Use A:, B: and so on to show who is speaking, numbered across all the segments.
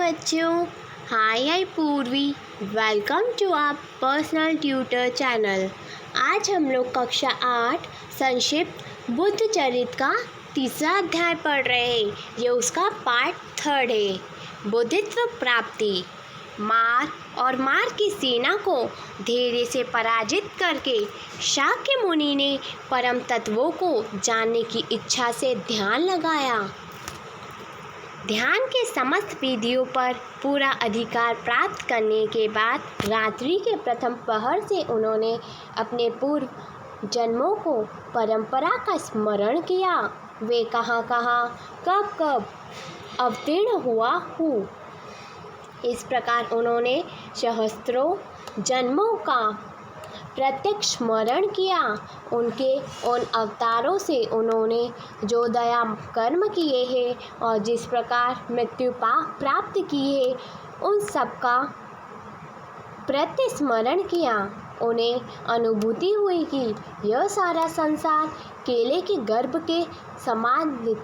A: बच्चों, hi I Purvi. Welcome to our personal tutor channel. आज हम लोग कक्षा 8 संक्षिप्त बुद्ध चरित्र का तीसरा अध्याय पढ़ रहे हैं। ये उसका पार्ट 3 है। बुद्धित्व प्राप्ति। मार की सेना को धैर्य से पराजित करके शाक्य मुनि ने परम तत्वों को जानने की इच्छा से ध्यान लगाया। ध्यान के समस्त विधियों पर पूरा अधिकार प्राप्त करने के बाद रात्रि के प्रथम पहर से उन्होंने अपने पूर्व जन्मों को परंपरा का स्मरण किया। वे कहाँ कब कब अवतीर्ण हुआ हूँ। इस प्रकार उन्होंने सहस्त्रों जन्मों का प्रत्यक्ष स्मरण किया। उनके उन अवतारों से उन्होंने जो दया कर्म किए हैं और जिस प्रकार मृत्यु प्राप्त की है, उन सब का प्रत्यस्मरण किया। उन्हें अनुभूति हुई कि यह सारा संसार केले के गर्भ के समान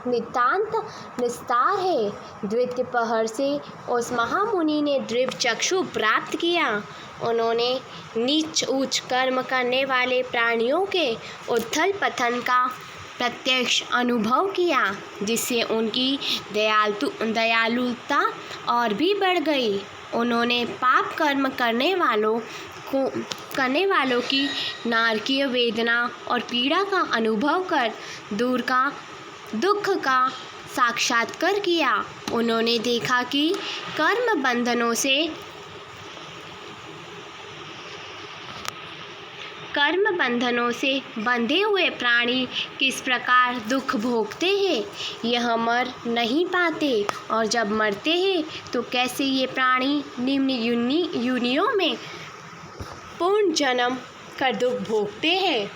A: नितांत निस्तार है। द्वितीय पहर से उस महामुनि ने दृढ़ चक्षु प्राप्त किया। उन्होंने नीच ऊंच कर्म करने वाले प्राणियों के उथल पतन का प्रत्यक्ष अनुभव किया, जिससे उनकी दयालुता और भी बढ़ गई। उन्होंने पाप कर्म करने वालों की नारकीय वेदना और पीड़ा का अनुभव कर दुख का साक्षात्कार किया। उन्होंने देखा कि कर्म बंधनों से बंधे हुए प्राणी किस प्रकार दुख भोगते हैं। यह मर नहीं पाते और जब मरते हैं तो कैसे ये प्राणी निम्न योनियों में पूर्ण जन्म कर दुख भोगते हैं।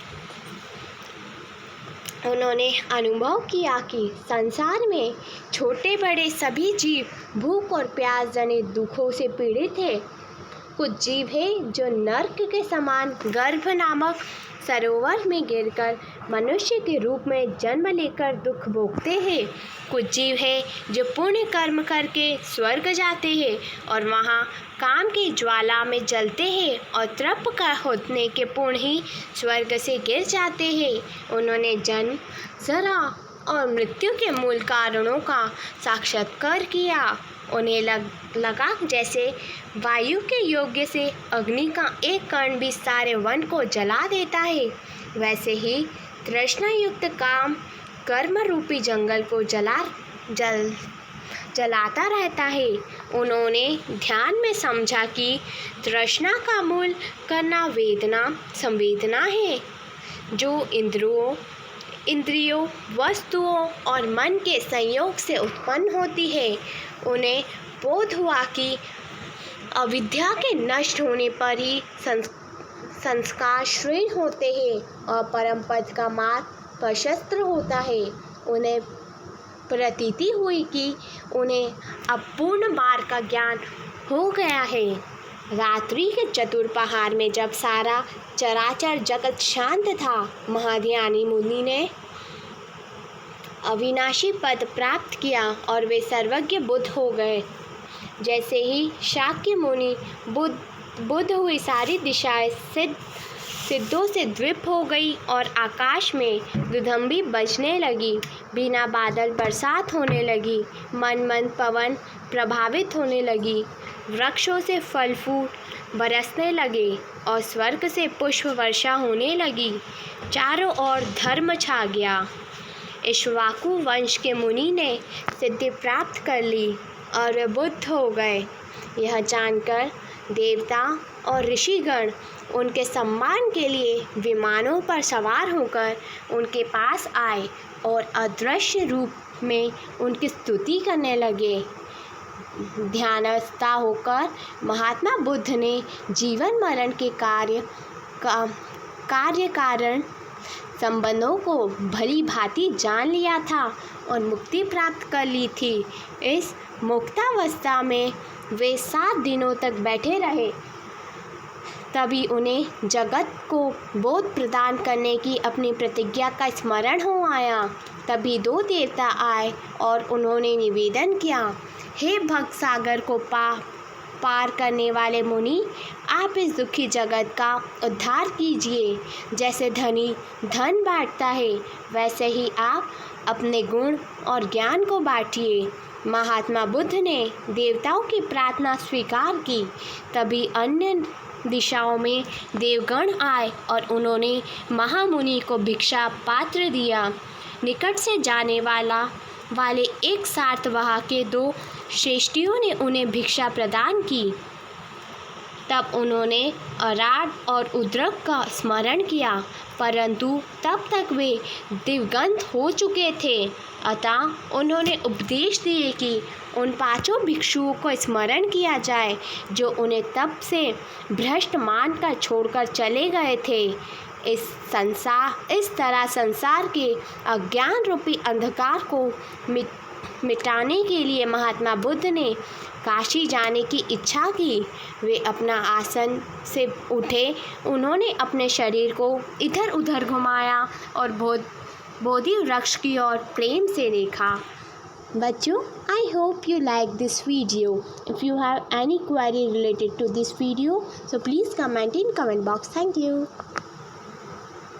A: उन्होंने अनुभव किया कि संसार में छोटे बड़े सभी जीव भूख और प्यास जनित दुखों से पीड़ित हैं। कुछ जीव हैं जो नर्क के समान गर्भ नामक सरोवर में गिरकर मनुष्य के रूप में जन्म लेकर दुख भोगते हैं। कुछ जीव हैं जो पुण्य कर्म करके स्वर्ग जाते हैं और वहाँ काम की ज्वाला में जलते हैं और तृप का होने के पूर्ण ही स्वर्ग से गिर जाते हैं। उन्होंने जन्म, जरा और मृत्यु के मूल कारणों का साक्षात्कार किया। उन्हें लगा जैसे वायु के योग्य से अग्नि का एक कण भी सारे वन को जला देता है, वैसे ही तृष्णा युक्त काम कर्म रूपी जंगल को जलाता रहता है। उन्होंने ध्यान में समझा कि तृष्णा का मूल करना संवेदना है, जो इंद्रियों, वस्तुओं और मन के संयोग से उत्पन्न होती है। उन्हें बोध हुआ कि अविद्या के नष्ट होने पर ही संस्कार क्षीण होते हैं और परम पद का मार्ग प्रशस्त होता है। उन्हें प्रतीति हुई कि उन्हें अब पूर्ण मार्ग का ज्ञान हो गया है। रात्रि के चतुर पहाड़ में जब सारा चराचर जगत शांत था, महाध्यानी मुनि ने अविनाशी पद प्राप्त किया और वे सर्वज्ञ बुद्ध हो गए। जैसे ही शाक्य मुनि बुद्ध हुई, सारी दिशाएं सिद्धों से द्वीप हो गई और आकाश में दुधंबी बजने लगी। बिना बादल बरसात होने लगी। मन पवन प्रभावित होने लगी। वृक्षों से फल फूल बरसने लगे और स्वर्ग से पुष्प वर्षा होने लगी। चारों ओर धर्म छा गया। इक्ष्वाकु वंश के मुनि ने सिद्धि प्राप्त कर ली और वे बुद्ध हो गए। यह जानकर देवता और ऋषिगण उनके सम्मान के लिए विमानों पर सवार होकर उनके पास आए और अदृश्य रूप में उनकी स्तुति करने लगे। ध्यानस्थ होकर महात्मा बुद्ध ने जीवन मरण के कार्य कारण संबंधों को भली भांति जान लिया था और मुक्ति प्राप्त कर ली थी। इस मुक्तावस्था में वे 7 दिनों तक बैठे रहे। तभी उन्हें जगत को बोध प्रदान करने की अपनी प्रतिज्ञा का स्मरण हो आया। तभी 2 देवता आए और उन्होंने निवेदन किया, हे भक्त सागर को पार करने वाले मुनि, आप इस दुखी जगत का उद्धार कीजिए। जैसे धनी धन बांटता है, वैसे ही आप अपने गुण और ज्ञान को बांटिए। महात्मा बुद्ध ने देवताओं की प्रार्थना स्वीकार की। तभी अन्य दिशाओं में देवगण आए और उन्होंने महामुनि को भिक्षा पात्र दिया। निकट से जाने वाले एक सातवाह के 2 श्रेष्ठियों ने उन्हें भिक्षा प्रदान की। तब उन्होंने अराड और उद्रक का स्मरण किया, परंतु तब तक वे दिवंगत हो चुके थे। अतः उन्होंने उपदेश दिए कि उन 5 भिक्षुओं को स्मरण किया जाए जो उन्हें तब से भ्रष्ट मानकर छोड़कर चले गए थे। इस तरह संसार के अज्ञान रूपी अंधकार को मिटाने के लिए महात्मा बुद्ध ने काशी जाने की इच्छा की। वे अपना आसन से उठे, उन्होंने अपने शरीर को इधर उधर घुमाया और बोधि वृक्ष की ओर प्रेम से देखा। बच्चों, I hope you like this video. If you have any query related to this video, so please comment in comment box. Thank you.